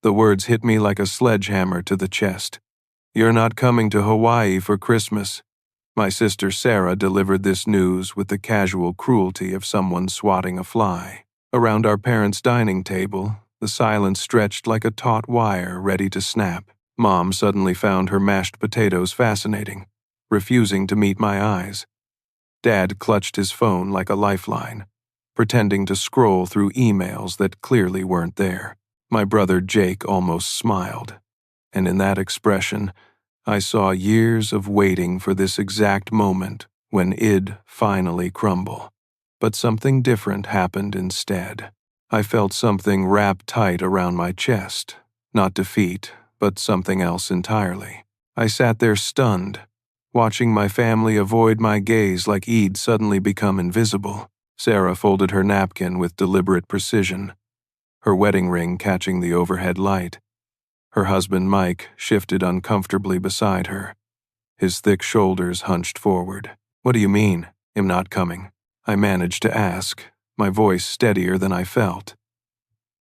The words hit me like a sledgehammer to the chest. "You're not coming to Hawaii for Christmas." My sister Sarah delivered this news with the casual cruelty of someone swatting a fly. Around our parents' dining table, the silence stretched like a taut wire ready to snap. Mom suddenly found her mashed potatoes fascinating, refusing to meet my eyes. Dad clutched his phone like a lifeline, pretending to scroll through emails that clearly weren't there. My brother Jake almost smiled, and in that expression, I saw years of waiting for this exact moment when it'd finally crumble. But something different happened instead. I felt something wrapped tight around my chest. Not defeat, but something else entirely. I sat there stunned, watching my family avoid my gaze like I'd suddenly become invisible. Sarah folded her napkin with deliberate precision, her wedding ring catching the overhead light. Her husband Mike shifted uncomfortably beside her, his thick shoulders hunched forward. "What do you mean, I'm not coming?" I managed to ask, my voice steadier than I felt.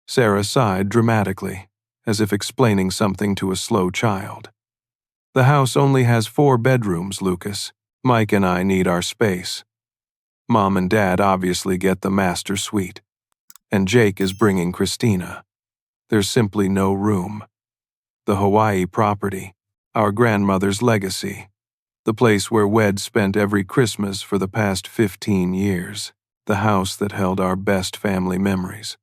Sarah sighed dramatically, as if explaining something to a slow child. "The house only has 4 bedrooms, Lucas. Mike and I need our space. Mom and Dad obviously get the master suite. And Jake is bringing Christina. There's simply no room. The Hawaii property, our grandmother's legacy, the place where Wed spent every Christmas for the past 15 years, the house that held our best family memories,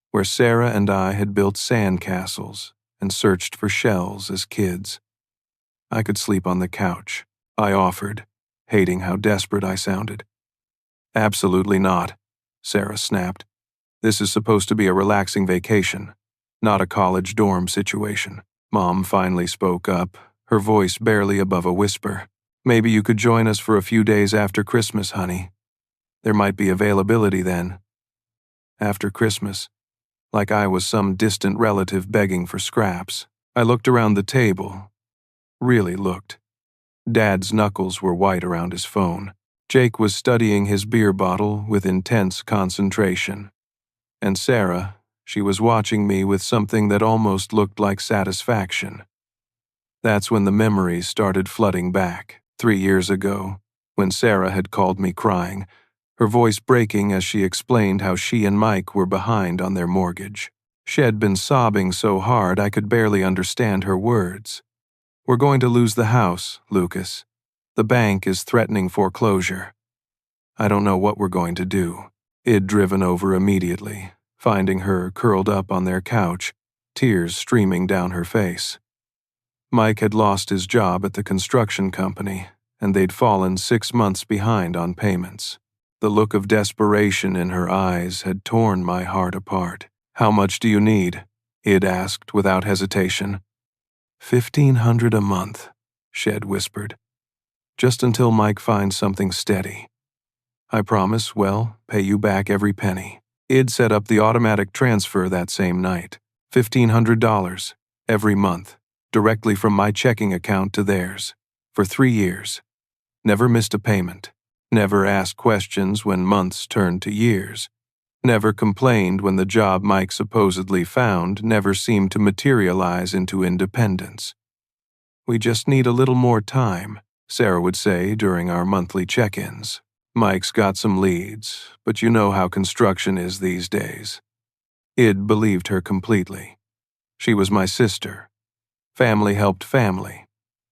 where Sarah and I had built sandcastles and searched for shells as kids. I could sleep on the couch," I offered, hating how desperate I sounded. "Absolutely not," Sarah snapped. "This is supposed to be a relaxing vacation, not a college dorm situation." Mom finally spoke up, her voice barely above a whisper. "Maybe you could join us for a few days after Christmas, honey. There might be availability then." After Christmas, like I was some distant relative begging for scraps. I looked around the table, really looked. Dad's knuckles were white around his phone. Jake was studying his beer bottle with intense concentration. And Sarah, she was watching me with something that almost looked like satisfaction. That's when the memories started flooding back. 3 years ago, when Sarah had called me crying, her voice breaking as she explained how she and Mike were behind on their mortgage. She had been sobbing so hard I could barely understand her words. "We're going to lose the house, Lucas. The bank is threatening foreclosure. I don't know what we're going to do." I'd driven over immediately, finding her curled up on their couch, tears streaming down her face. Mike had lost his job at the construction company, and they'd fallen 6 months behind on payments. The look of desperation in her eyes had torn my heart apart. "How much do you need?" I'd asked without hesitation. $1,500 a month, Shed whispered. "Just until Mike finds something steady. I promise, pay you back every penny." I'd set up the automatic transfer that same night. $1,500 every month, directly from my checking account to theirs, for 3 years. Never missed a payment. Never asked questions when months turned to years. Never complained when the job Mike supposedly found never seemed to materialize into independence. "We just need a little more time," Sarah would say during our monthly check-ins. "Mike's got some leads, but you know how construction is these days." I'd believed her completely. She was my sister. Family helped family.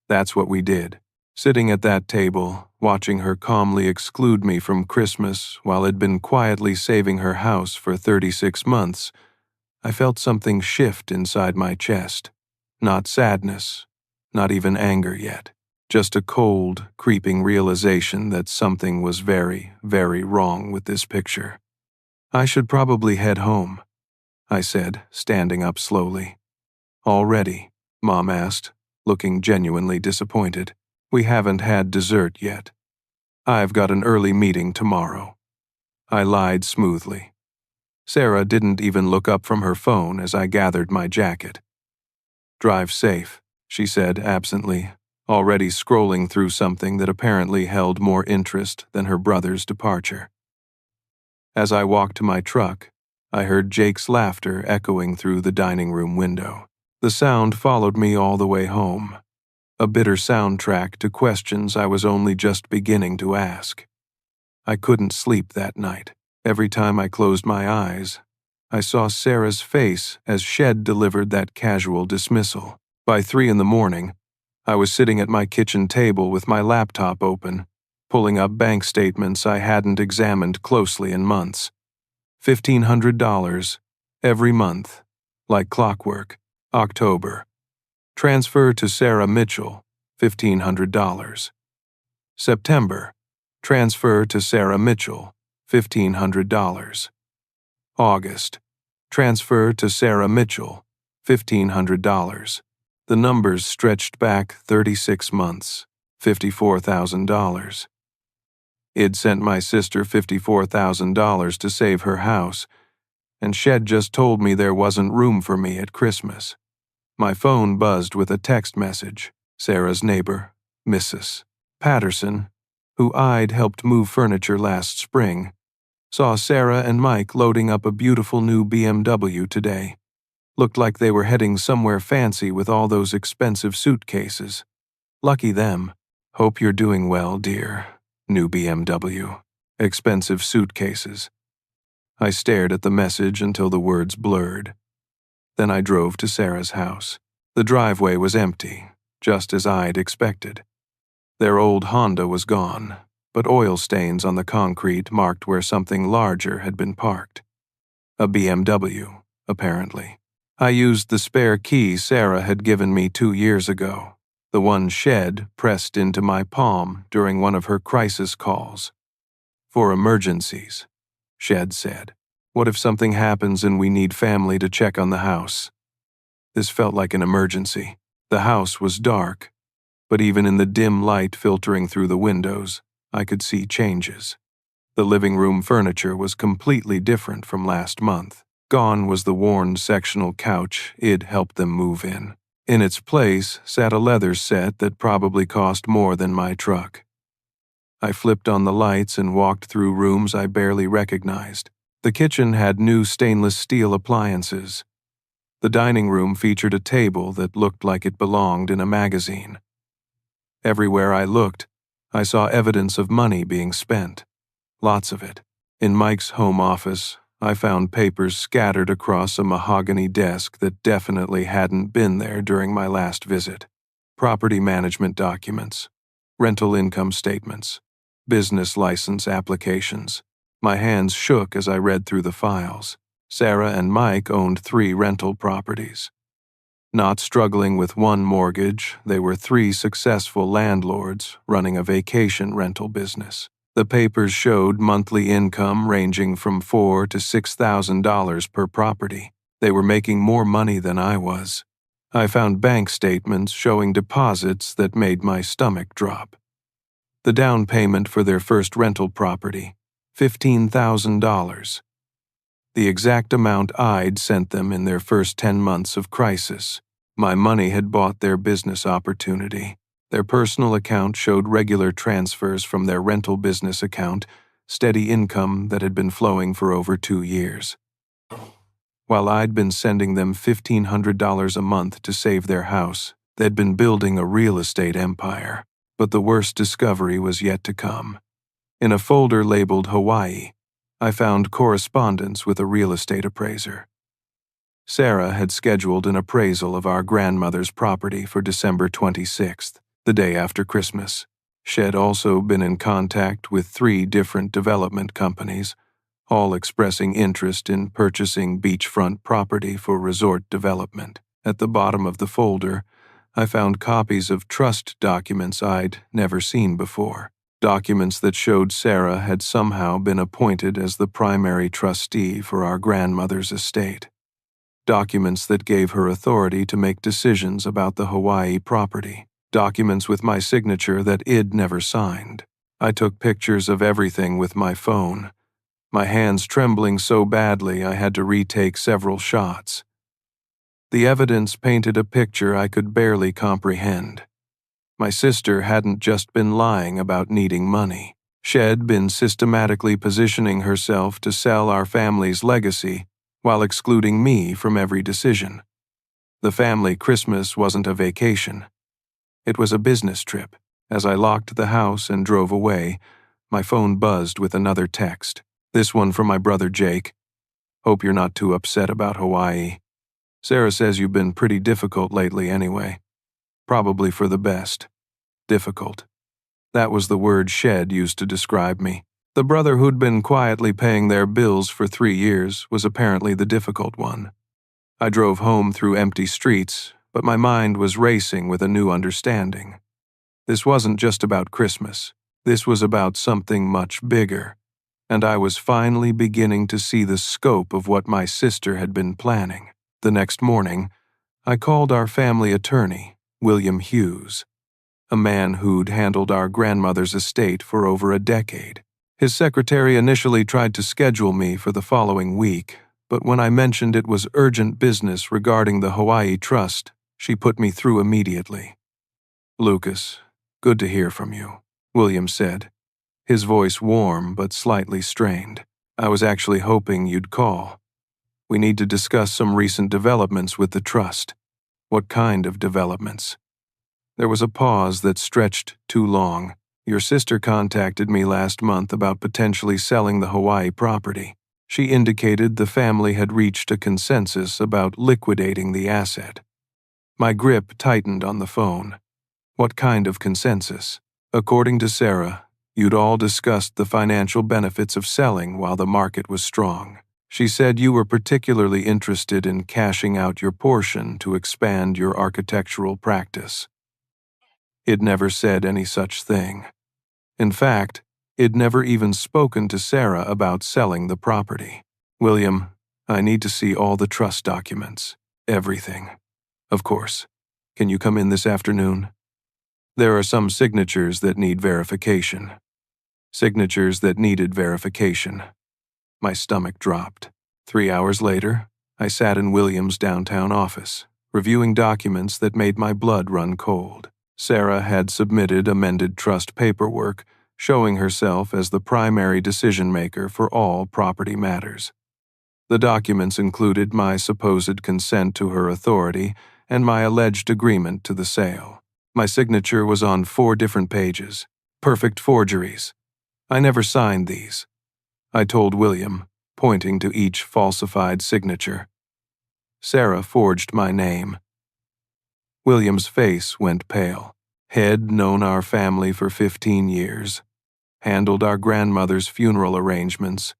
That's what we did. Sitting at that table, watching her calmly exclude me from Christmas while I'd been quietly saving her house for 36 months, I felt something shift inside my chest. Not sadness, not even anger yet. Just a cold, creeping realization that something was very, very wrong with this picture. "I should probably head home," I said, standing up slowly. "Already?" Mom asked, looking genuinely disappointed. "We haven't had dessert yet. I've got an early meeting tomorrow." I lied smoothly. Sarah didn't even look up from her phone as I gathered my jacket. "Drive safe," she said absently, already scrolling through something that apparently held more interest than her brother's departure. As I walked to my truck, I heard Jake's laughter echoing through the dining room window. The sound followed me all the way home, a bitter soundtrack to questions I was only just beginning to ask. I couldn't sleep that night. Every time I closed my eyes, I saw Sarah's face as Shed delivered that casual dismissal. By 3 in the morning, I was sitting at my kitchen table with my laptop open, pulling up bank statements I hadn't examined closely in months. $1,500 every month, like clockwork. October. Transfer to Sarah Mitchell, $1,500. September. Transfer to Sarah Mitchell, $1,500. August. Transfer to Sarah Mitchell, $1,500. The numbers stretched back 36 months, $54,000. I'd sent my sister $54,000 to save her house, and Shed just told me there wasn't room for me at Christmas. My phone buzzed with a text message. Sarah's neighbor, Mrs. Patterson, who I'd helped move furniture last spring, saw Sarah and Mike loading up a beautiful new BMW today. Looked like they were heading somewhere fancy with all those expensive suitcases. Lucky them. Hope you're doing well, dear. New BMW. Expensive suitcases. I stared at the message until the words blurred. Then I drove to Sarah's house. The driveway was empty, just as I'd expected. Their old Honda was gone, but oil stains on the concrete marked where something larger had been parked. A BMW, apparently. I used the spare key Sarah had given me 2 years ago, the one Shed pressed into my palm during one of her crisis calls. For emergencies, Shed said. What if something happens and we need family to check on the house? This felt like an emergency. The house was dark, but even in the dim light filtering through the windows, I could see changes. The living room furniture was completely different from last month. Gone was the worn sectional couch I'd helped them move in. In its place sat a leather set that probably cost more than my truck. I flipped on the lights and walked through rooms I barely recognized. The kitchen had new stainless steel appliances. The dining room featured a table that looked like it belonged in a magazine. Everywhere I looked, I saw evidence of money being spent. Lots of it. In Mike's home office, I found papers scattered across a mahogany desk that definitely hadn't been there during my last visit. Property management documents, rental income statements, business license applications. My hands shook as I read through the files. Sarah and Mike owned 3 rental properties. Not struggling with one mortgage, they were 3 successful landlords running a vacation rental business. The papers showed monthly income ranging from $4,000 to $6,000 per property. They were making more money than I was. I found bank statements showing deposits that made my stomach drop. The down payment for their first rental property, $15,000. The exact amount I'd sent them in their first 10 months of crisis. My money had bought their business opportunity. Their personal account showed regular transfers from their rental business account, steady income that had been flowing for over 2 years. While I'd been sending them $1,500 a month to save their house, they'd been building a real estate empire. But the worst discovery was yet to come. In a folder labeled Hawaii, I found correspondence with a real estate appraiser. Sarah had scheduled an appraisal of our grandmother's property for December 26th, the day after Christmas. She'd also been in contact with 3 different development companies, all expressing interest in purchasing beachfront property for resort development. At the bottom of the folder, I found copies of trust documents I'd never seen before. Documents that showed Sarah had somehow been appointed as the primary trustee for our grandmother's estate. Documents that gave her authority to make decisions about the Hawaii property. Documents with my signature that I'd never signed. I took pictures of everything with my phone, my hands trembling so badly I had to retake several shots. The evidence painted a picture I could barely comprehend. My sister hadn't just been lying about needing money. She'd been systematically positioning herself to sell our family's legacy while excluding me from every decision. The family Christmas wasn't a vacation. It was a business trip. As I locked the house and drove away, my phone buzzed with another text. This one from my brother Jake. Hope you're not too upset about Hawaii. Sarah says you've been pretty difficult lately anyway. Probably for the best. Difficult. That was the word Shed used to describe me. The brother who'd been quietly paying their bills for 3 years was apparently the difficult one. I drove home through empty streets, but my mind was racing with a new understanding. This wasn't just about Christmas. This was about something much bigger, and I was finally beginning to see the scope of what my sister had been planning. The next morning, I called our family attorney, William Hughes, a man who'd handled our grandmother's estate for over a decade. His secretary initially tried to schedule me for the following week, but when I mentioned it was urgent business regarding the Hawaii Trust, she put me through immediately. "Lucas, good to hear from you," William said, his voice warm but slightly strained. "I was actually hoping you'd call. We need to discuss some recent developments with the trust." "What kind of developments?" There was a pause that stretched too long. "Your sister contacted me last month about potentially selling the Hawaii property. She indicated the family had reached a consensus about liquidating the asset." My grip tightened on the phone. "What kind of consensus?" "According to Sarah, you'd all discussed the financial benefits of selling while the market was strong. She said you were particularly interested in cashing out your portion to expand your architectural practice." It never said any such thing. In fact, it'd never even spoken to Sarah about selling the property. "William, I need to see all the trust documents. Everything." "Of course. Can you come in this afternoon?" "There are some signatures that need verification." Signatures that needed verification. My stomach dropped. 3 hours later, I sat in William's downtown office, reviewing documents that made my blood run cold. Sarah had submitted amended trust paperwork, showing herself as the primary decision-maker for all property matters. The documents included my supposed consent to her authority and my alleged agreement to the sale. My signature was on 4 different pages. Perfect forgeries. I never signed these. I told William, pointing to each falsified signature. Sarah forged my name. William's face went pale. Had known our family for 15 years. Handled our grandmother's funeral arrangements.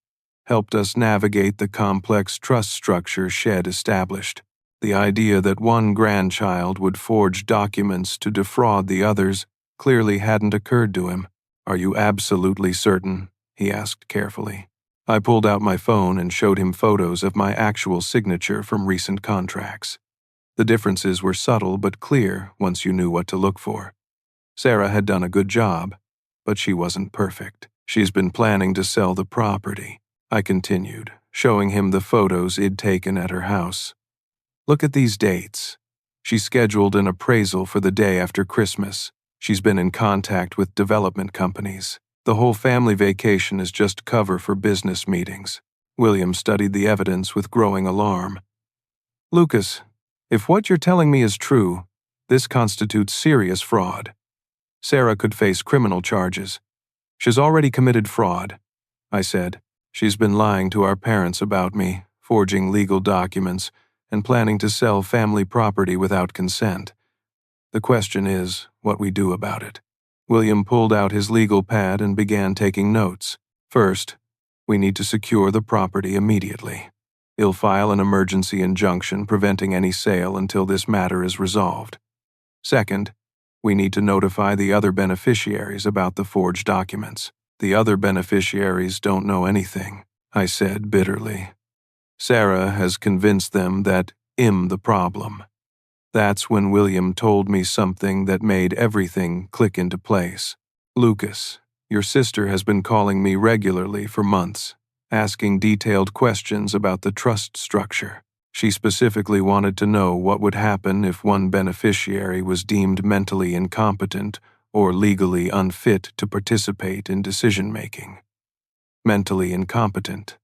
Helped us navigate the complex trust structure Shed established. The idea that one grandchild would forge documents to defraud the others clearly hadn't occurred to him. "Are you absolutely certain?" he asked carefully. I pulled out my phone and showed him photos of my actual signature from recent contracts. The differences were subtle but clear once you knew what to look for. Sarah had done a good job, but she wasn't perfect. "She's been planning to sell the property," I continued, showing him the photos I'd taken at her house. "Look at these dates. She scheduled an appraisal for the day after Christmas. She's been in contact with development companies. The whole family vacation is just cover for business meetings." William studied the evidence with growing alarm. "Lucas, if what you're telling me is true, this constitutes serious fraud. Sarah could face criminal charges. She's already committed fraud," I said. "She's been lying to our parents about me, forging legal documents, and planning to sell family property without consent. The question is what we do about it." William pulled out his legal pad and began taking notes. "First, we need to secure the property immediately. He'll file an emergency injunction preventing any sale until this matter is resolved. Second, we need to notify the other beneficiaries about the forged documents. The other beneficiaries don't know anything," I said bitterly. "Sarah has convinced them that I'm the problem." That's when William told me something that made everything click into place. "Lucas, your sister has been calling me regularly for months, asking detailed questions about the trust structure. She specifically wanted to know what would happen if one beneficiary was deemed mentally incompetent or legally unfit to participate in decision-making. Mentally incompetent.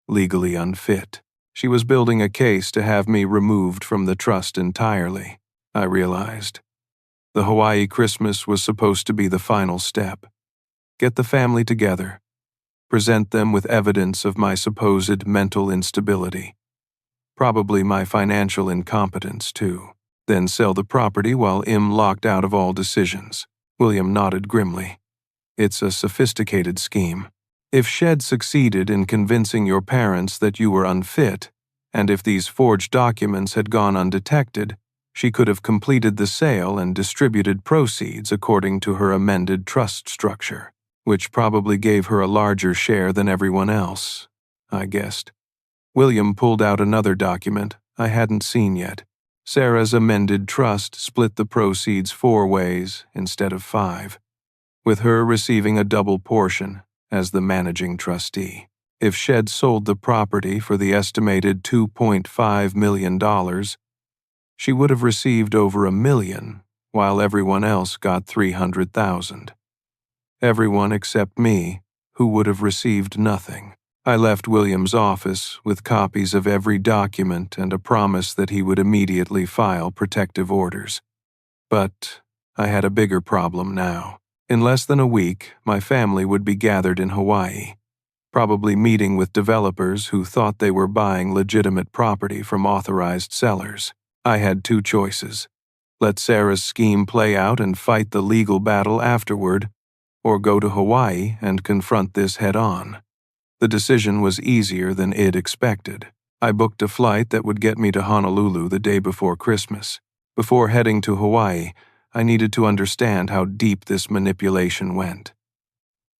Legally unfit. She was building a case to have me removed from the trust entirely, I realized. The Hawaii Christmas was supposed to be the final step. Get the family together. Present them with evidence of my supposed mental instability. Probably my financial incompetence, too. Then sell the property while I'm locked out of all decisions. William nodded grimly. It's a sophisticated scheme. If Shed succeeded in convincing your parents that you were unfit, and if these forged documents had gone undetected, she could have completed the sale and distributed proceeds according to her amended trust structure, which probably gave her a larger share than everyone else, I guessed. William pulled out another document I hadn't seen yet. Sarah's amended trust split the proceeds 4 ways instead of 5, with her receiving a double portion as the managing trustee. If Shed sold the property for the estimated $2.5 million, she would have received over $1 million, while everyone else got $300,000. Everyone except me, who would have received nothing. I left William's office with copies of every document and a promise that he would immediately file protective orders. But I had a bigger problem now. In less than a week, my family would be gathered in Hawaii, probably meeting with developers who thought they were buying legitimate property from authorized sellers. I had 2 choices: let Sarah's scheme play out and fight the legal battle afterward, or go to Hawaii and confront this head-on. The decision was easier than I'd expected. I booked a flight that would get me to Honolulu the day before Christmas. Before heading to Hawaii, I needed to understand how deep this manipulation went.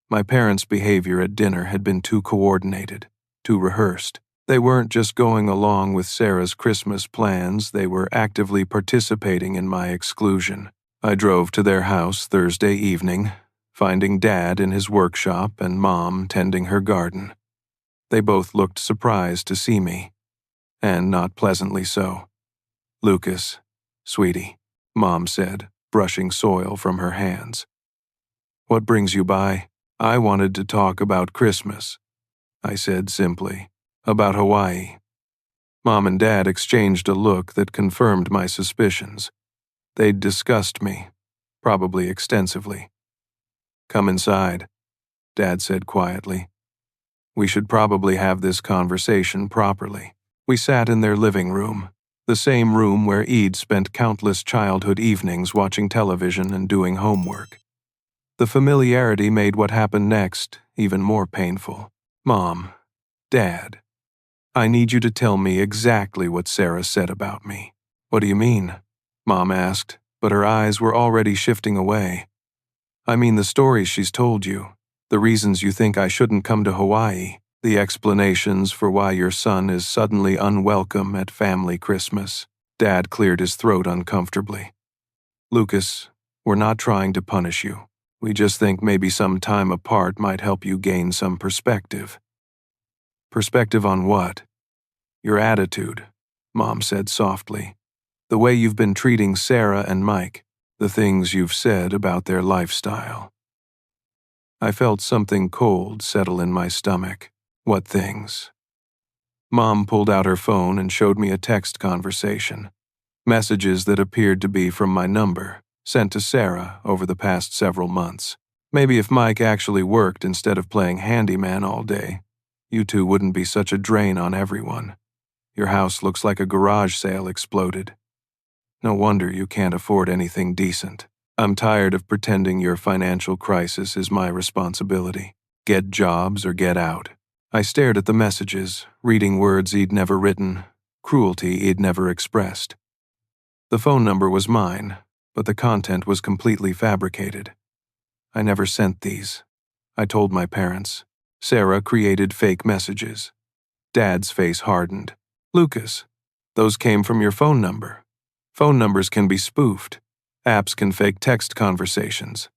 My parents' behavior at dinner had been too coordinated, too rehearsed. They weren't just going along with Sarah's Christmas plans, they were actively participating in my exclusion. I drove to their house Thursday evening, finding Dad in his workshop and Mom tending her garden. They both looked surprised to see me, and not pleasantly so. "Lucas, sweetie," Mom said, brushing soil from her hands. "What brings you by?" "I wanted to talk about Christmas," I said simply. "About Hawaii." Mom and Dad exchanged a look that confirmed my suspicions. They'd discussed me, probably extensively. "Come inside," Dad said quietly. "We should probably have this conversation properly." We sat in their living room, the same room where Eid spent countless childhood evenings watching television and doing homework. The familiarity made what happened next even more painful. "Mom, Dad, I need you to tell me exactly what Sarah said about me." "What do you mean?" Mom asked, but her eyes were already shifting away. "I mean the stories she's told you, the reasons you think I shouldn't come to Hawaii, the explanations for why your son is suddenly unwelcome at family Christmas." Dad cleared his throat uncomfortably. "Lucas, we're not trying to punish you. We just think maybe some time apart might help you gain some perspective." "Perspective on what?" "Your attitude," Mom said softly. "The way you've been treating Sarah and Mike, the things you've said about their lifestyle." I felt something cold settle in my stomach. "What things?" Mom pulled out her phone and showed me a text conversation. Messages that appeared to be from my number, sent to Sarah over the past several months. "Maybe if Mike actually worked instead of playing handyman all day, you two wouldn't be such a drain on everyone. Your house looks like a garage sale exploded. No wonder you can't afford anything decent. I'm tired of pretending your financial crisis is my responsibility. Get jobs or get out." I stared at the messages, reading words he'd never written, cruelty he'd never expressed. The phone number was mine, but the content was completely fabricated. "I never sent these," I told my parents. Sarah created fake messages. Dad's face hardened. "Lucas, those came from your phone number. Phone numbers can be spoofed. Apps can fake text conversations.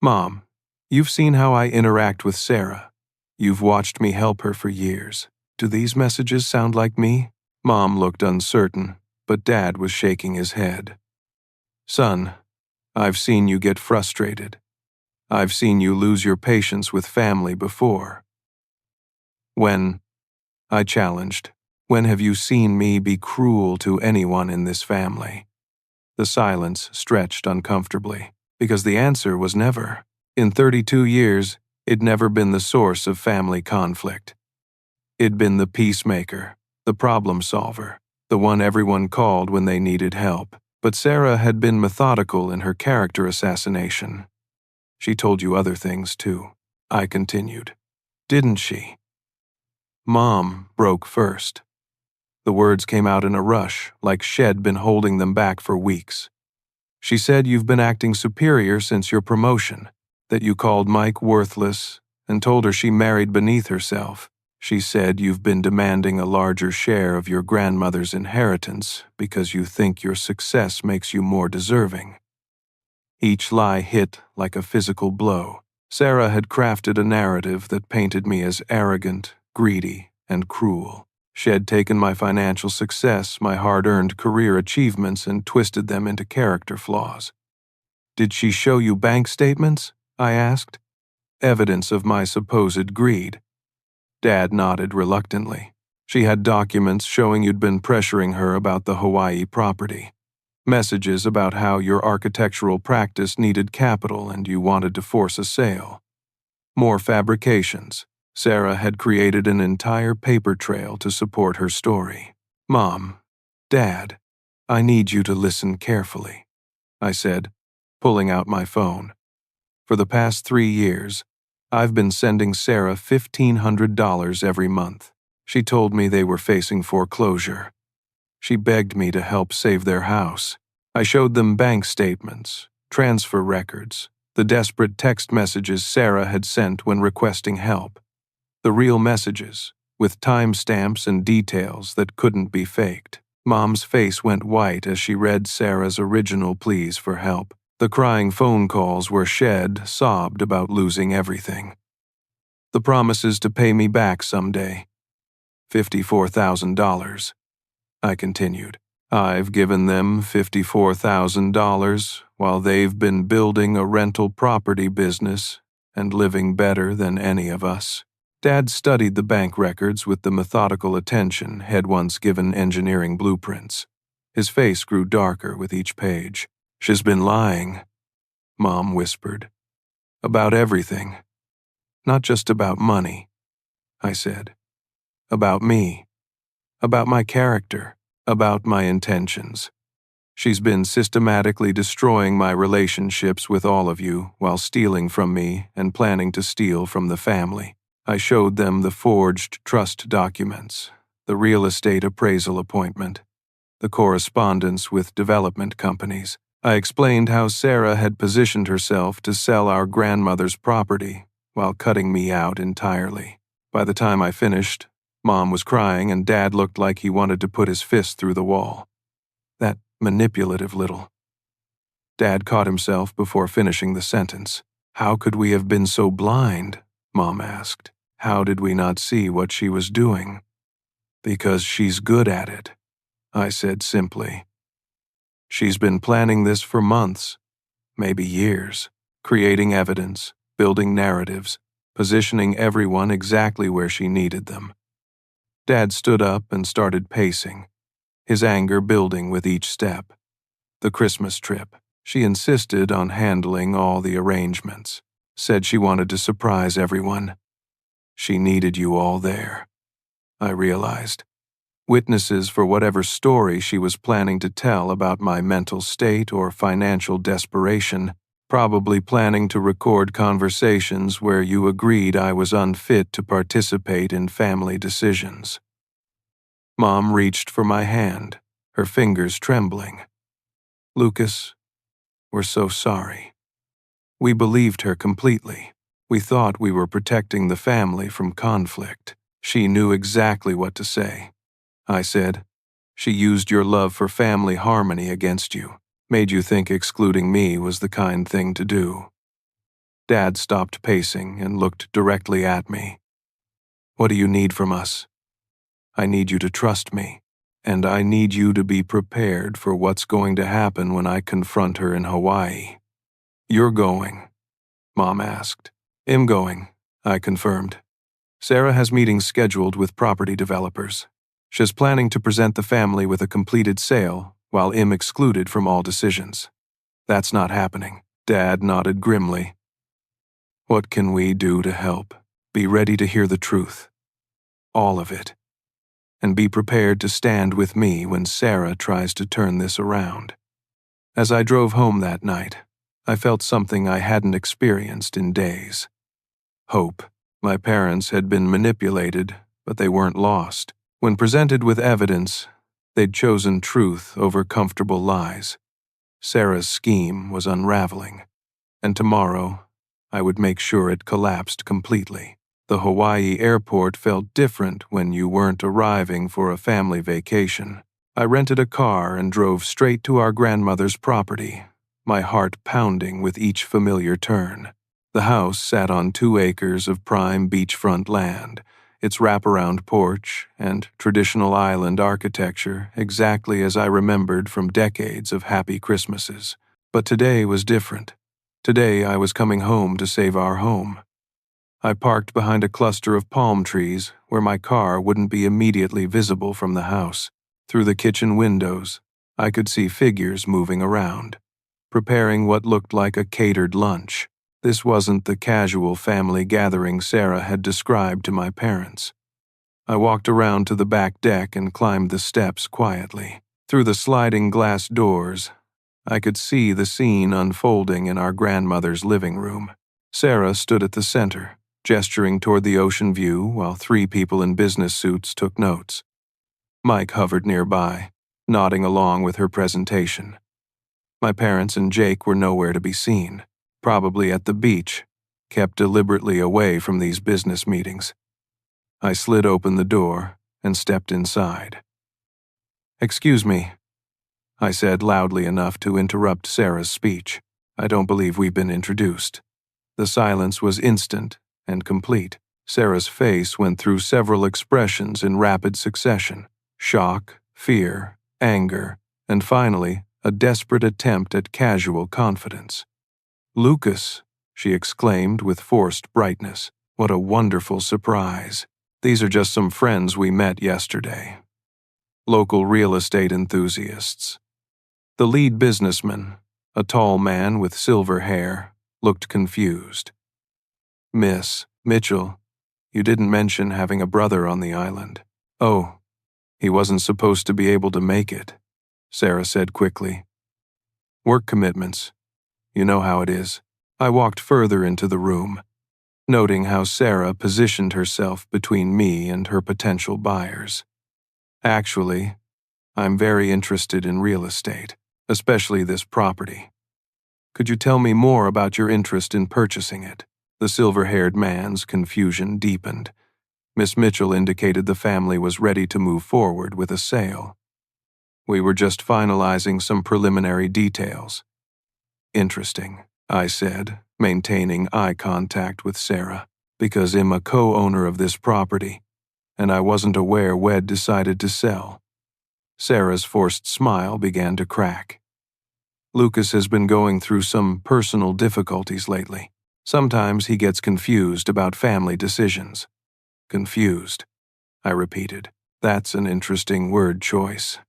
Mom, you've seen how I interact with Sarah. You've watched me help her for years. Do these messages sound like me?" Mom looked uncertain, but Dad was shaking his head. "Son, I've seen you get frustrated. I've seen you lose your patience with family before." "When?" I challenged. When have you seen me be cruel to anyone in this family? The silence stretched uncomfortably, because the answer was never. In 32 years, it'd never been the source of family conflict. It'd been the peacemaker, the problem solver, the one everyone called when they needed help. But Sarah had been methodical in her character assassination. She told you other things, too, I continued. Didn't she? Mom broke first. The words came out in a rush, like she'd been holding them back for weeks. She said you've been acting superior since your promotion, that you called Mike worthless, and told her she married beneath herself. She said you've been demanding a larger share of your grandmother's inheritance because you think your success makes you more deserving. Each lie hit like a physical blow. Sarah had crafted a narrative that painted me as arrogant, greedy, and cruel. She had taken my financial success, my hard-earned career achievements, and twisted them into character flaws. Did she show you bank statements? I asked. Evidence of my supposed greed. Dad nodded reluctantly. She had documents showing you'd been pressuring her about the Hawaii property. Messages about how your architectural practice needed capital and you wanted to force a sale. More fabrications. Sarah had created an entire paper trail to support her story. Mom, Dad, I need you to listen carefully, I said, pulling out my phone. For the past 3 years, I've been sending Sarah $1,500 every month. She told me they were facing foreclosure. She begged me to help save their house. I showed them bank statements, transfer records, the desperate text messages Sarah had sent when requesting help. The real messages, with timestamps and details that couldn't be faked. Mom's face went white as she read Sarah's original pleas for help. The crying phone calls where she'd sobbed about losing everything. The promises to pay me back someday. $54,000. I continued. I've given them $54,000 while they've been building a rental property business and living better than any of us. Dad studied the bank records with the methodical attention he'd once given engineering blueprints. His face grew darker with each page. She's been lying, Mom whispered. About everything. Not just about money, I said. About me. About my character. About my intentions. She's been systematically destroying my relationships with all of you while stealing from me and planning to steal from the family. I showed them the forged trust documents, the real estate appraisal appointment, the correspondence with development companies. I explained how Sarah had positioned herself to sell our grandmother's property while cutting me out entirely. By the time I finished, Mom was crying and Dad looked like he wanted to put his fist through the wall. That manipulative little. Dad caught himself before finishing the sentence. How could we have been so blind? Mom asked. How did we not see what she was doing? Because she's good at it, I said simply. She's been planning this for months, maybe years, creating evidence, building narratives, positioning everyone exactly where she needed them. Dad stood up and started pacing, his anger building with each step. The Christmas trip. She insisted on handling all the arrangements, said she wanted to surprise everyone. She needed you all there, I realized. Witnesses for whatever story she was planning to tell about my mental state or financial desperation, probably planning to record conversations where you agreed I was unfit to participate in family decisions. Mom reached for my hand, her fingers trembling. Lucas, we're so sorry. We believed her completely. We thought we were protecting the family from conflict. She knew exactly what to say. I said, she used your love for family harmony against you, made you think excluding me was the kind thing to do. Dad stopped pacing and looked directly at me. What do you need from us? I need you to trust me, and I need you to be prepared for what's going to happen when I confront her in Hawaii. You're going, Mom asked. I'm going, I confirmed. Sarah has meetings scheduled with property developers. She's planning to present the family with a completed sale, while I'm excluded from all decisions. That's not happening. Dad nodded grimly. What can we do to help? Be ready to hear the truth. All of it. And be prepared to stand with me when Sarah tries to turn this around. As I drove home that night, I felt something I hadn't experienced in days. Hope. My parents had been manipulated, but they weren't lost. When presented with evidence, they'd chosen truth over comfortable lies. Sarah's scheme was unraveling, and tomorrow, I would make sure it collapsed completely. The Hawaii airport felt different when you weren't arriving for a family vacation. I rented a car and drove straight to our grandmother's property, my heart pounding with each familiar turn. The house sat on 2 acres of prime beachfront land, its wraparound porch and traditional island architecture exactly as I remembered from decades of happy Christmases. But today was different. Today I was coming home to save our home. I parked behind a cluster of palm trees where my car wouldn't be immediately visible from the house. Through the kitchen windows, I could see figures moving around, preparing what looked like a catered lunch. This wasn't the casual family gathering Sarah had described to my parents. I walked around to the back deck and climbed the steps quietly. Through the sliding glass doors, I could see the scene unfolding in our grandmother's living room. Sarah stood at the center, gesturing toward the ocean view while 3 people in business suits took notes. Mike hovered nearby, nodding along with her presentation. My parents and Jake were nowhere to be seen, probably at the beach, kept deliberately away from these business meetings. I slid open the door and stepped inside. "Excuse me," I said loudly enough to interrupt Sarah's speech. "I don't believe we've been introduced." The silence was instant and complete. Sarah's face went through several expressions in rapid succession: shock, fear, anger, and finally, a desperate attempt at casual confidence. "Lucas," she exclaimed with forced brightness. "What a wonderful surprise. These are just some friends we met yesterday. Local real estate enthusiasts." The lead businessman, a tall man with silver hair, looked confused. "Miss Mitchell, you didn't mention having a brother on the island." "Oh, he wasn't supposed to be able to make it," Sarah said quickly. "Work commitments. You know how it is." I walked further into the room, noting how Sarah positioned herself between me and her potential buyers. "Actually, I'm very interested in real estate, especially this property. Could you tell me more about your interest in purchasing it?" The silver-haired man's confusion deepened. Miss Mitchell indicated the family was ready to move forward with a sale. We were just finalizing some preliminary details. "Interesting," I said, maintaining eye contact with Sarah, "because I'm a co-owner of this property, and I wasn't aware Wed decided to sell." Sarah's forced smile began to crack. "Lucas has been going through some personal difficulties lately. Sometimes he gets confused about family decisions." "Confused," I repeated. "That's an interesting word choice."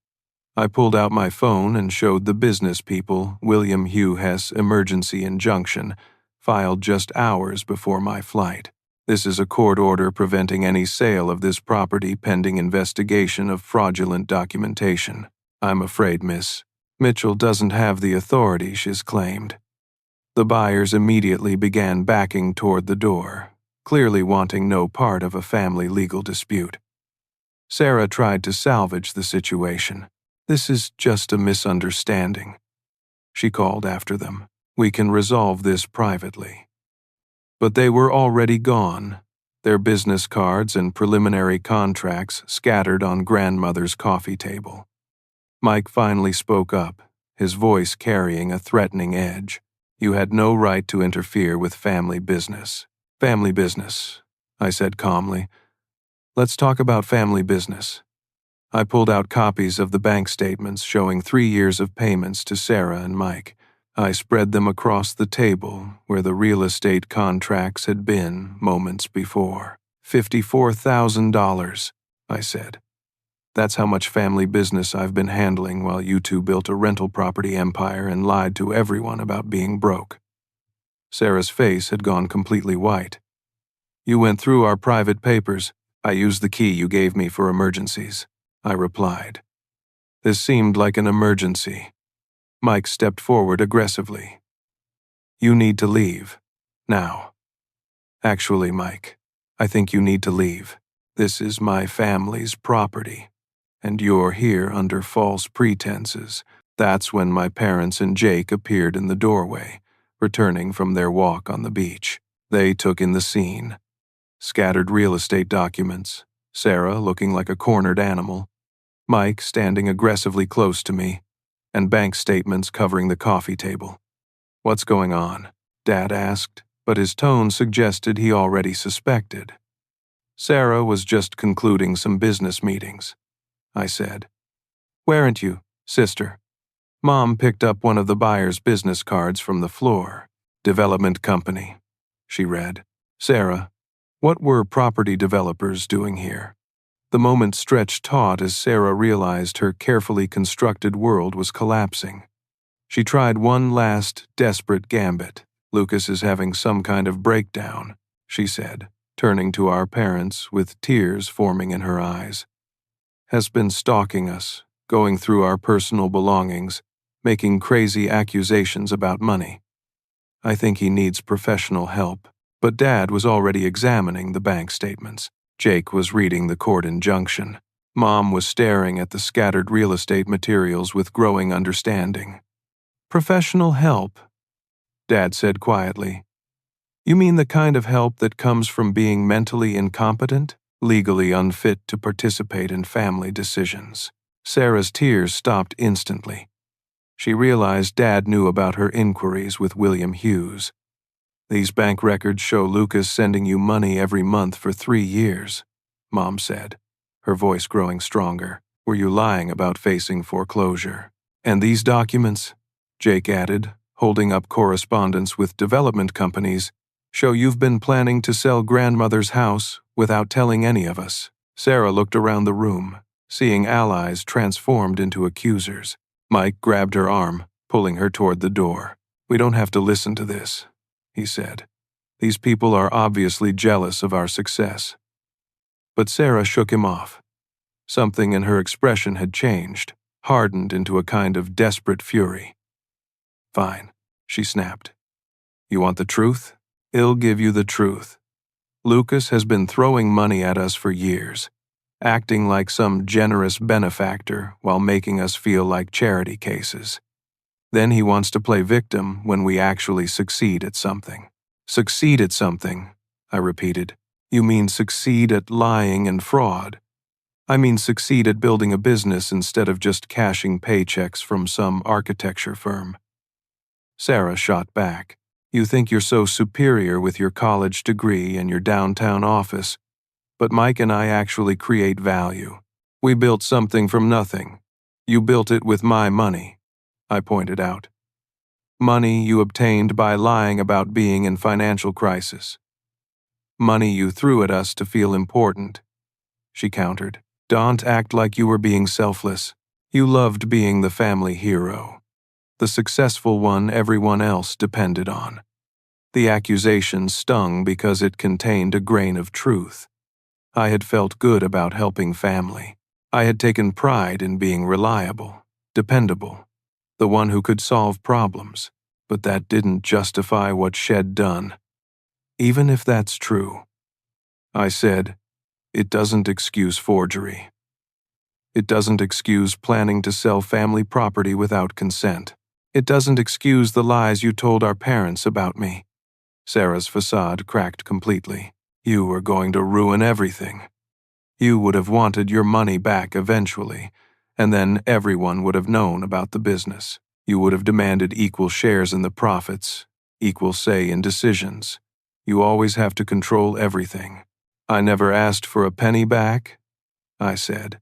I pulled out my phone and showed the business people William Hugh Hess emergency injunction, filed just hours before my flight. "This is a court order preventing any sale of this property pending investigation of fraudulent documentation. I'm afraid Miss Mitchell doesn't have the authority she's claimed." The buyers immediately began backing toward the door, clearly wanting no part of a family legal dispute. Sarah tried to salvage the situation. "This is just a misunderstanding," she called after them. "We can resolve this privately." But they were already gone, their business cards and preliminary contracts scattered on grandmother's coffee table. Mike finally spoke up, his voice carrying a threatening edge. "You had no right to interfere with family business." "Family business," I said calmly. "Let's talk about family business." I pulled out copies of the bank statements showing 3 years of payments to Sarah and Mike. I spread them across the table where the real estate contracts had been moments before. $54,000, I said. That's how much family business I've been handling while you two built a rental property empire and lied to everyone about being broke. Sarah's face had gone completely white. You went through our private papers. I used the key you gave me for emergencies, I replied. This seemed like an emergency. Mike stepped forward aggressively. You need to leave. Now. Actually, Mike, I think you need to leave. This is my family's property, and you're here under false pretenses. That's when my parents and Jake appeared in the doorway, returning from their walk on the beach. They took in the scene. Scattered real estate documents, Sarah looking like a cornered animal, Mike standing aggressively close to me, and bank statements covering the coffee table. What's going on? Dad asked, but his tone suggested he already suspected. Sarah was just concluding some business meetings, I said. Weren't you, sister? Mom picked up one of the buyer's business cards from the floor. Development company, she read. Sarah, what were property developers doing here? The moment stretched taut as Sarah realized her carefully constructed world was collapsing. She tried one last, desperate gambit. Lucas is having some kind of breakdown, she said, turning to our parents with tears forming in her eyes. Has been stalking us, going through our personal belongings, making crazy accusations about money. I think he needs professional help. But Dad was already examining the bank statements. Jake was reading the court injunction. Mom was staring at the scattered real estate materials with growing understanding. Professional help, Dad said quietly. You mean the kind of help that comes from being mentally incompetent, legally unfit to participate in family decisions? Sarah's tears stopped instantly. She realized Dad knew about her inquiries with William Hughes. These bank records show Lucas sending you money every month for 3 years, Mom said, her voice growing stronger. Were you lying about facing foreclosure? And these documents, Jake added, holding up correspondence with development companies, show you've been planning to sell grandmother's house without telling any of us. Sarah looked around the room, seeing allies transformed into accusers. Mike grabbed her arm, pulling her toward the door. We don't have to listen to this, he said. These people are obviously jealous of our success. But Sarah shook him off. Something in her expression had changed, hardened into a kind of desperate fury. Fine, she snapped. You want the truth? I'll give you the truth. Lucas has been throwing money at us for years, acting like some generous benefactor while making us feel like charity cases. Then he wants to play victim when we actually succeed at something. Succeed at something, I repeated. You mean succeed at lying and fraud? I mean succeed at building a business instead of just cashing paychecks from some architecture firm. Sarah shot back. You think you're so superior with your college degree and your downtown office, but Mike and I actually create value. We built something from nothing. You built it with my money, I pointed out. Money you obtained by lying about being in financial crisis. Money you threw at us to feel important, she countered. Don't act like you were being selfless. You loved being the family hero, the successful one everyone else depended on. The accusation stung because it contained a grain of truth. I had felt good about helping family. I had taken pride in being reliable, dependable, the one who could solve problems, but that didn't justify what she'd done. Even if that's true, I said, it doesn't excuse forgery. It doesn't excuse planning to sell family property without consent. It doesn't excuse the lies you told our parents about me. Sarah's facade cracked completely. You were going to ruin everything. You would have wanted your money back eventually, and then everyone would have known about the business. You would have demanded equal shares in the profits, equal say in decisions. You always have to control everything. I never asked for a penny back, I said.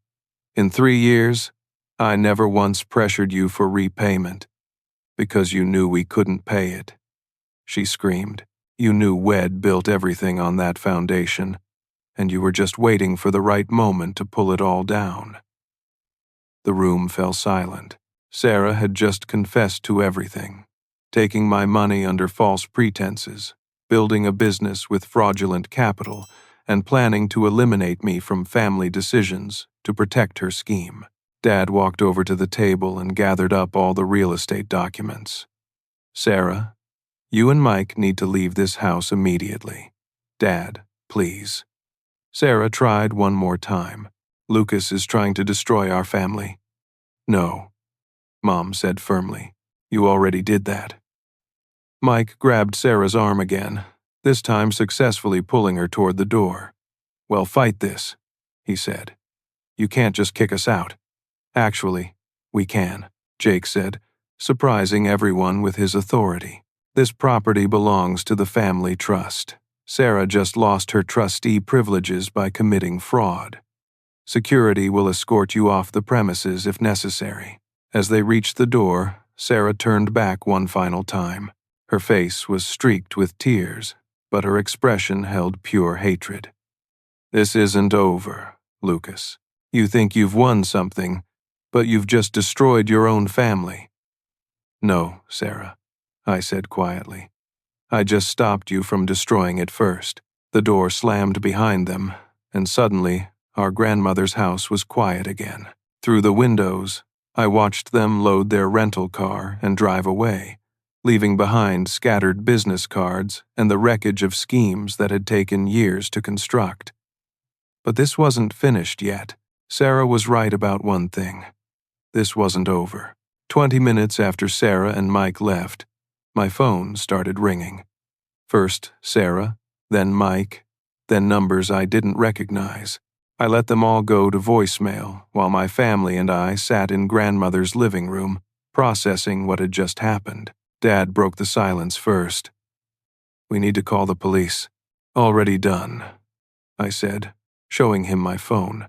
In 3 years, I never once pressured you for repayment, because you knew we couldn't pay it. She screamed. You knew Wed built everything on that foundation, and you were just waiting for the right moment to pull it all down. The room fell silent. Sarah had just confessed to everything, taking my money under false pretenses, building a business with fraudulent capital, and planning to eliminate me from family decisions to protect her scheme. Dad walked over to the table and gathered up all the real estate documents. Sarah, you and Mike need to leave this house immediately. Dad, please. Sarah tried one more time. Lucas is trying to destroy our family. No, Mom said firmly. You already did that. Mike grabbed Sarah's arm again, this time successfully pulling her toward the door. Well, fight this, he said. You can't just kick us out. Actually, we can, Jake said, surprising everyone with his authority. This property belongs to the family trust. Sarah just lost her trustee privileges by committing fraud. Security will escort you off the premises if necessary. As they reached the door, Sarah turned back one final time. Her face was streaked with tears, but her expression held pure hatred. This isn't over, Lucas. You think you've won something, but you've just destroyed your own family. No, Sarah, I said quietly. I just stopped you from destroying it first. The door slammed behind them, and suddenly, our grandmother's house was quiet again. Through the windows, I watched them load their rental car and drive away, leaving behind scattered business cards and the wreckage of schemes that had taken years to construct. But this wasn't finished yet. Sarah was right about one thing. This wasn't over. 20 minutes after Sarah and Mike left, my phone started ringing. First Sarah, then Mike, then numbers I didn't recognize. I let them all go to voicemail while my family and I sat in grandmother's living room, processing what had just happened. Dad broke the silence first. We need to call the police. Already done, I said, showing him my phone.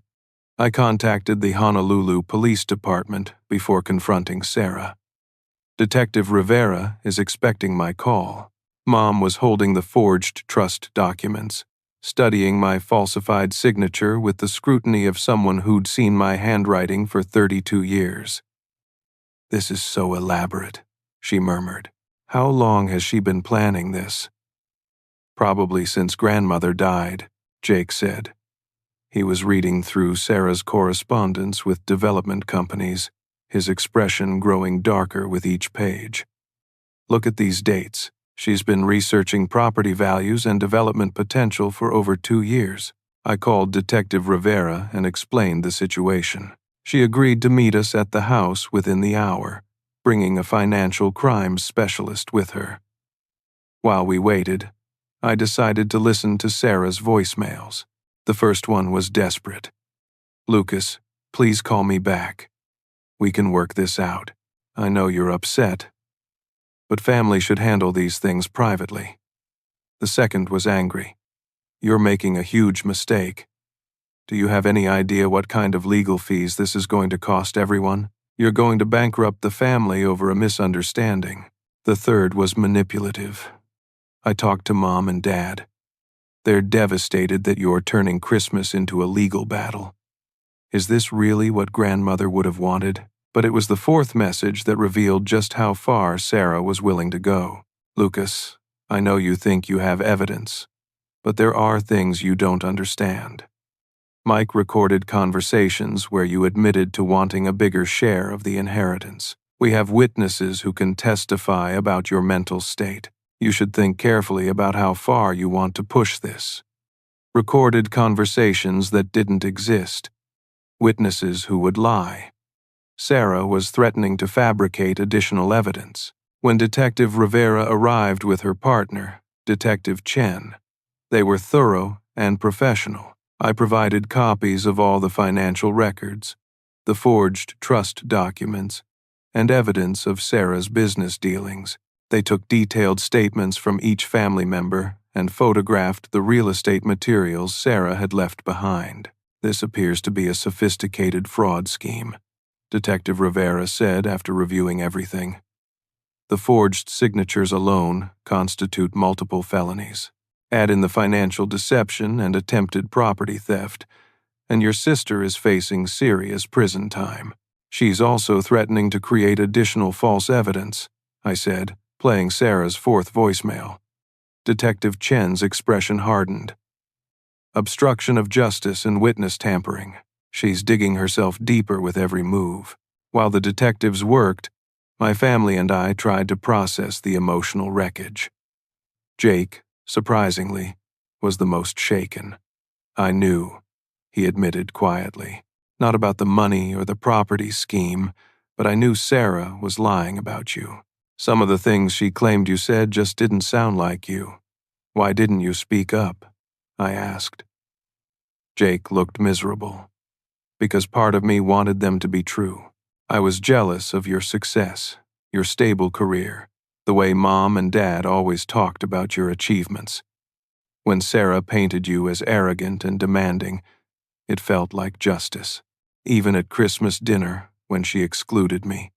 I contacted the Honolulu Police Department before confronting Sarah. Detective Rivera is expecting my call. Mom was holding the forged trust documents, studying my falsified signature with the scrutiny of someone who'd seen my handwriting for 32 years. This is so elaborate, she murmured. How long has she been planning this? Probably since grandmother died, Jake said. He was reading through Sarah's correspondence with development companies, his expression growing darker with each page. Look at these dates. She's been researching property values and development potential for over 2 years. I called Detective Rivera and explained the situation. She agreed to meet us at the house within the hour, bringing a financial crimes specialist with her. While we waited, I decided to listen to Sarah's voicemails. The first one was desperate. Lucas, please call me back. We can work this out. I know you're upset, but family should handle these things privately. The second was angry. You're making a huge mistake. Do you have any idea what kind of legal fees this is going to cost everyone? You're going to bankrupt the family over a misunderstanding. The third was manipulative. I talked to Mom and Dad. They're devastated that you're turning Christmas into a legal battle. Is this really what grandmother would have wanted? But it was the fourth message that revealed just how far Sarah was willing to go. Lucas, I know you think you have evidence, but there are things you don't understand. Mike recorded conversations where you admitted to wanting a bigger share of the inheritance. We have witnesses who can testify about your mental state. You should think carefully about how far you want to push this. Recorded conversations that didn't exist. Witnesses who would lie. Sarah was threatening to fabricate additional evidence. When Detective Rivera arrived with her partner, Detective Chen, they were thorough and professional. I provided copies of all the financial records, the forged trust documents, and evidence of Sarah's business dealings. They took detailed statements from each family member and photographed the real estate materials Sarah had left behind. This appears to be a sophisticated fraud scheme, Detective Rivera said after reviewing everything. The forged signatures alone constitute multiple felonies. Add in the financial deception and attempted property theft, and your sister is facing serious prison time. She's also threatening to create additional false evidence, I said, playing Sarah's fourth voicemail. Detective Chen's expression hardened. Obstruction of justice and witness tampering. She's digging herself deeper with every move. While the detectives worked, my family and I tried to process the emotional wreckage. Jake, surprisingly, was the most shaken. I knew, he admitted quietly. Not about the money or the property scheme, but I knew Sarah was lying about you. Some of the things she claimed you said just didn't sound like you. Why didn't you speak up? I asked. Jake looked miserable. Because part of me wanted them to be true. I was jealous of your success, your stable career, the way Mom and Dad always talked about your achievements. When Sarah painted you as arrogant and demanding, it felt like justice. Even at Christmas dinner, when she excluded me.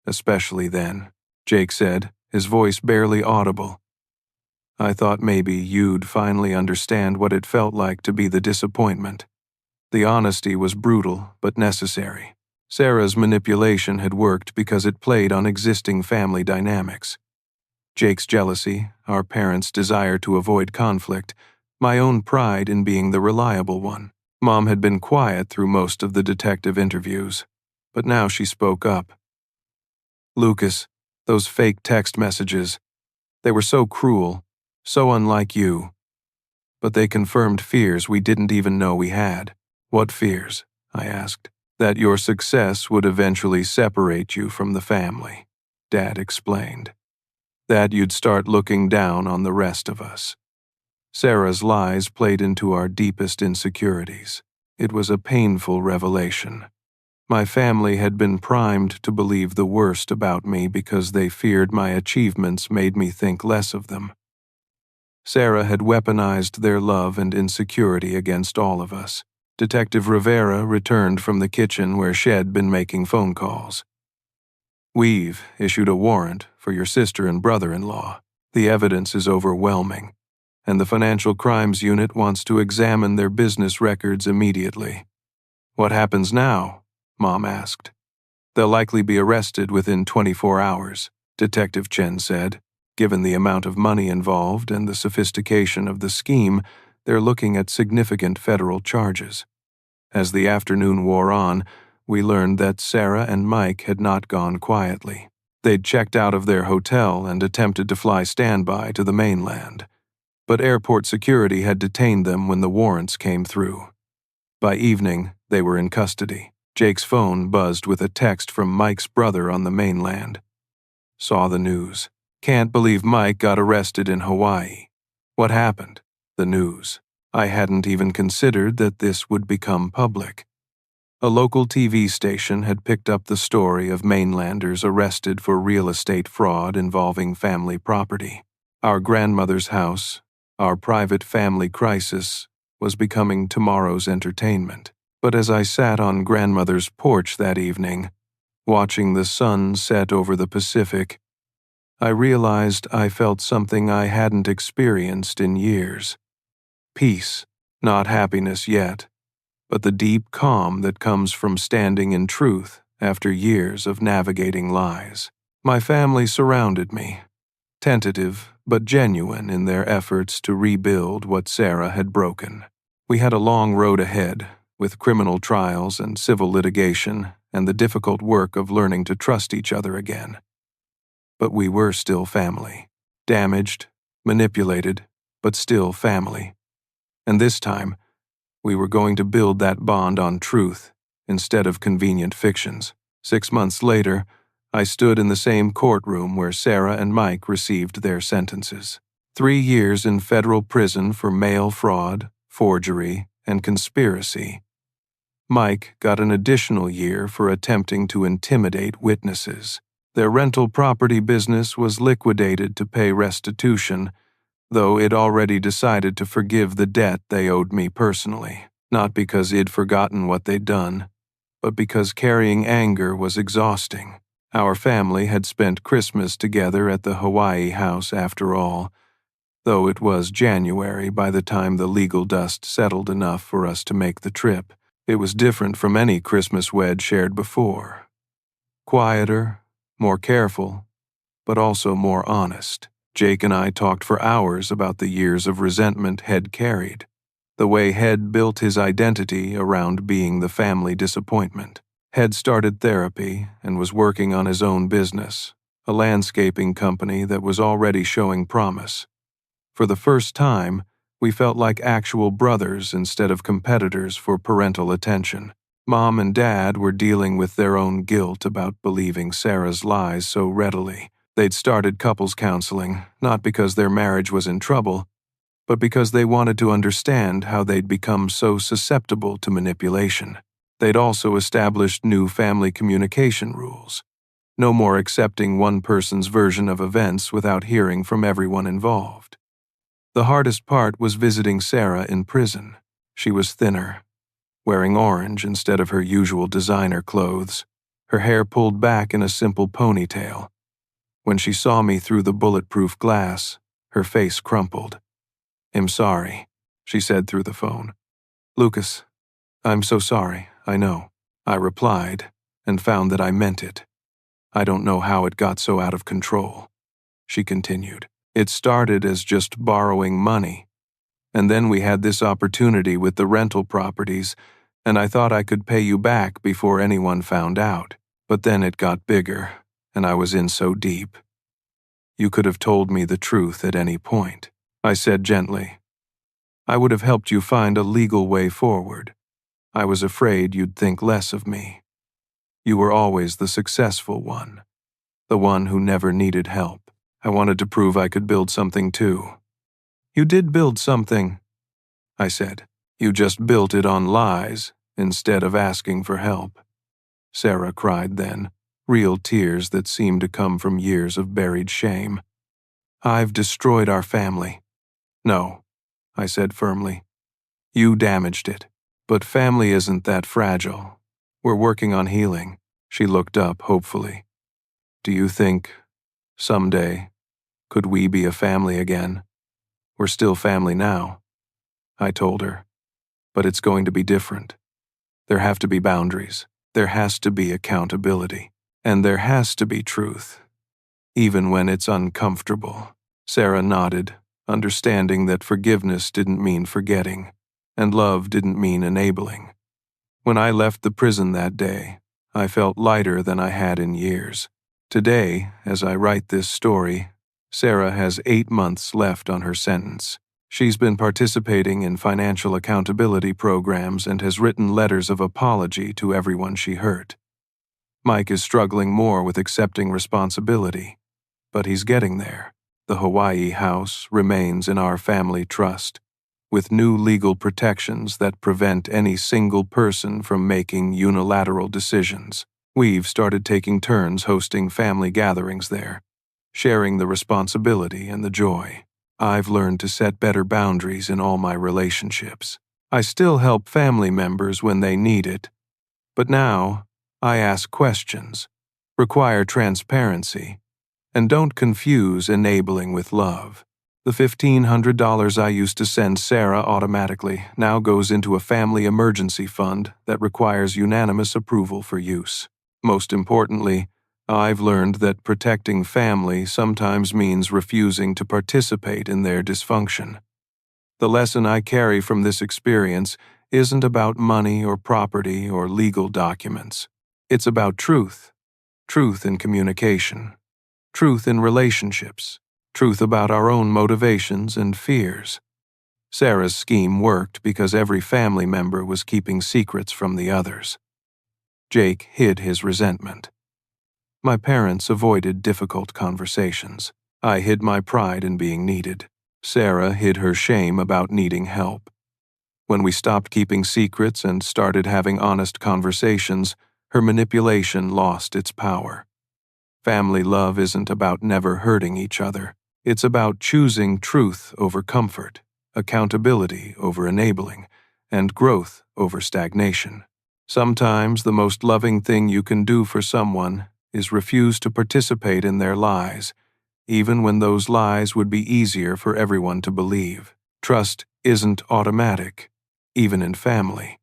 Especially then, Jake said, his voice barely audible. I thought maybe you'd finally understand what it felt like to be the disappointment. The honesty was brutal, but necessary. Sarah's manipulation had worked because it played on existing family dynamics. Jake's jealousy, our parents' desire to avoid conflict, my own pride in being the reliable one. Mom had been quiet through most of the detective interviews, but now she spoke up. Lucas, those fake text messages, they were so cruel, so unlike you. But they confirmed fears we didn't even know we had. What fears? I asked. That your success would eventually separate you from the family, Dad explained. That you'd start looking down on the rest of us. Sarah's lies played into our deepest insecurities. It was a painful revelation. My family had been primed to believe the worst about me because they feared my achievements made me think less of them. Sarah had weaponized their love and insecurity against all of us. Detective Rivera returned from the kitchen where she'd been making phone calls. We've issued a warrant for your sister and brother-in-law. The evidence is overwhelming, and the Financial Crimes Unit wants to examine their business records immediately. What happens now? Mom asked. They'll likely be arrested within 24 hours, Detective Chen said. Given the amount of money involved and the sophistication of the scheme, they're looking at significant federal charges. As the afternoon wore on, we learned that Sarah and Mike had not gone quietly. They'd checked out of their hotel and attempted to fly standby to the mainland. But airport security had detained them when the warrants came through. By evening, they were in custody. Jake's phone buzzed with a text from Mike's brother on the mainland. Saw the news. Can't believe Mike got arrested in Hawaii. What happened? The news. I hadn't even considered that this would become public. A local TV station had picked up the story of mainlanders arrested for real estate fraud involving family property. Our grandmother's house, our private family crisis, was becoming tomorrow's entertainment. But as I sat on grandmother's porch that evening, watching the sun set over the Pacific, I realized I felt something I hadn't experienced in years. Peace, not happiness yet, but the deep calm that comes from standing in truth after years of navigating lies. My family surrounded me, tentative but genuine in their efforts to rebuild what Sarah had broken. We had a long road ahead, with criminal trials and civil litigation and the difficult work of learning to trust each other again. But we were still family. Damaged, manipulated, but still family. And this time, we were going to build that bond on truth instead of convenient fictions. 6 months later, I stood in the same courtroom where Sarah and Mike received their sentences. 3 years in federal prison for mail fraud, forgery, and conspiracy. Mike got an additional year for attempting to intimidate witnesses. Their rental property business was liquidated to pay restitution, though it already decided to forgive the debt they owed me personally, not because it'd forgotten what they'd done, but because carrying anger was exhausting. Our family had spent Christmas together at the Hawaii house after all, though it was January by the time the legal dust settled enough for us to make the trip. It was different from any Christmas we'd shared before. Quieter, more careful, but also more honest. Jake and I talked for hours about the years of resentment Head carried, the way Head built his identity around being the family disappointment. Head started therapy and was working on his own business, a landscaping company that was already showing promise. For the first time, we felt like actual brothers instead of competitors for parental attention. Mom and Dad were dealing with their own guilt about believing Sarah's lies so readily. They'd started couples counseling, not because their marriage was in trouble, but because they wanted to understand how they'd become so susceptible to manipulation. They'd also established new family communication rules. No more accepting one person's version of events without hearing from everyone involved. The hardest part was visiting Sarah in prison. She was thinner, wearing orange instead of her usual designer clothes, her hair pulled back in a simple ponytail. When she saw me through the bulletproof glass, her face crumpled. "I'm sorry," she said through the phone. "Lucas, I'm so sorry, I know," I replied, and found that I meant it. "I don't know how it got so out of control," she continued. "It started as just borrowing money, and then we had this opportunity with the rental properties, and I thought I could pay you back before anyone found out. But then it got bigger, and I was in so deep. You could have told me the truth at any point," I said gently. "I would have helped you find a legal way forward. I was afraid you'd think less of me. You were always the successful one, the one who never needed help. I wanted to prove I could build something too." "You did build something," I said. "You just built it on lies instead of asking for help," Sarah cried then, real tears that seemed to come from years of buried shame. "I've destroyed our family." "No," I said firmly. "You damaged it. But family isn't that fragile. We're working on healing." She looked up hopefully. "Do you think, someday, could we be a family again? We're still family now," I told her. "But it's going to be different. There have to be boundaries. There has to be accountability. And there has to be truth, even when it's uncomfortable." Sarah nodded, understanding that forgiveness didn't mean forgetting, and love didn't mean enabling. When I left the prison that day, I felt lighter than I had in years. Today, as I write this story, Sarah has 8 months left on her sentence. She's been participating in financial accountability programs and has written letters of apology to everyone she hurt. Mike is struggling more with accepting responsibility, but he's getting there. The Hawaii house remains in our family trust, with new legal protections that prevent any single person from making unilateral decisions. We've started taking turns hosting family gatherings there, sharing the responsibility and the joy. I've learned to set better boundaries in all my relationships. I still help family members when they need it, but now I ask questions, require transparency, and don't confuse enabling with love. The $1,500 I used to send Sarah automatically now goes into a family emergency fund that requires unanimous approval for use. Most importantly, I've learned that protecting family sometimes means refusing to participate in their dysfunction. The lesson I carry from this experience isn't about money or property or legal documents. It's about truth. Truth in communication. Truth in relationships. Truth about our own motivations and fears. Sarah's scheme worked because every family member was keeping secrets from the others. Jake hid his resentment. My parents avoided difficult conversations. I hid my pride in being needed. Sarah hid her shame about needing help. When we stopped keeping secrets and started having honest conversations, her manipulation lost its power. Family love isn't about never hurting each other. It's about choosing truth over comfort, accountability over enabling, and growth over stagnation. Sometimes the most loving thing you can do for someone is refuse to participate in their lies, even when those lies would be easier for everyone to believe. Trust isn't automatic, even in family.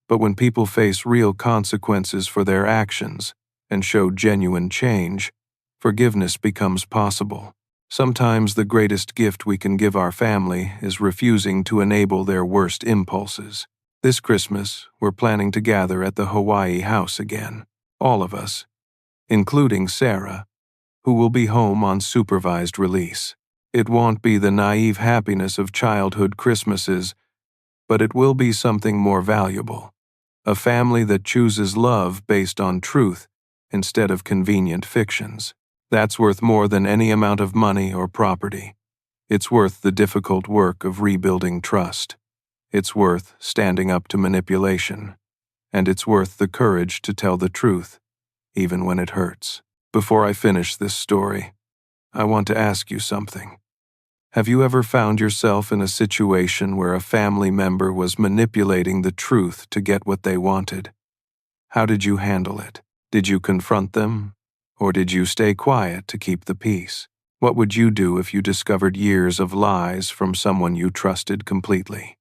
But when people face real consequences for their actions, and show genuine change, forgiveness becomes possible. Sometimes the greatest gift we can give our family is refusing to enable their worst impulses. This Christmas, we're planning to gather at the Hawaii house again. All of us, including Sarah, who will be home on supervised release. It won't be the naive happiness of childhood Christmases, but it will be something more valuable. A family that chooses love based on truth instead of convenient fictions. That's worth more than any amount of money or property. It's worth the difficult work of rebuilding trust. It's worth standing up to manipulation. And it's worth the courage to tell the truth, even when it hurts. Before I finish this story, I want to ask you something. Have you ever found yourself in a situation where a family member was manipulating the truth to get what they wanted? How did you handle it? Did you confront them? Or did you stay quiet to keep the peace? What would you do if you discovered years of lies from someone you trusted completely?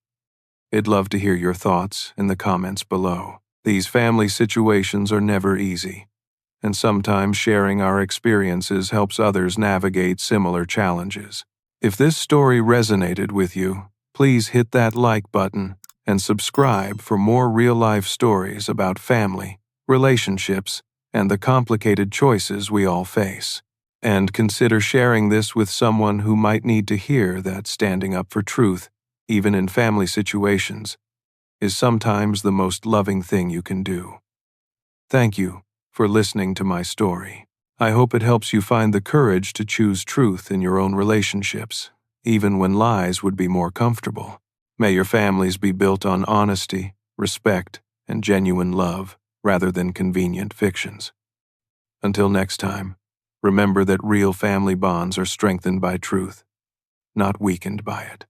I'd love to hear your thoughts in the comments below. These family situations are never easy, and sometimes sharing our experiences helps others navigate similar challenges. If this story resonated with you, please hit that like button and subscribe for more real-life stories about family, relationships, and the complicated choices we all face. And consider sharing this with someone who might need to hear that standing up for truth, even in family situations, is sometimes the most loving thing you can do. Thank you for listening to my story. I hope it helps you find the courage to choose truth in your own relationships, even when lies would be more comfortable. May your families be built on honesty, respect, and genuine love, rather than convenient fictions. Until next time, remember that real family bonds are strengthened by truth, not weakened by it.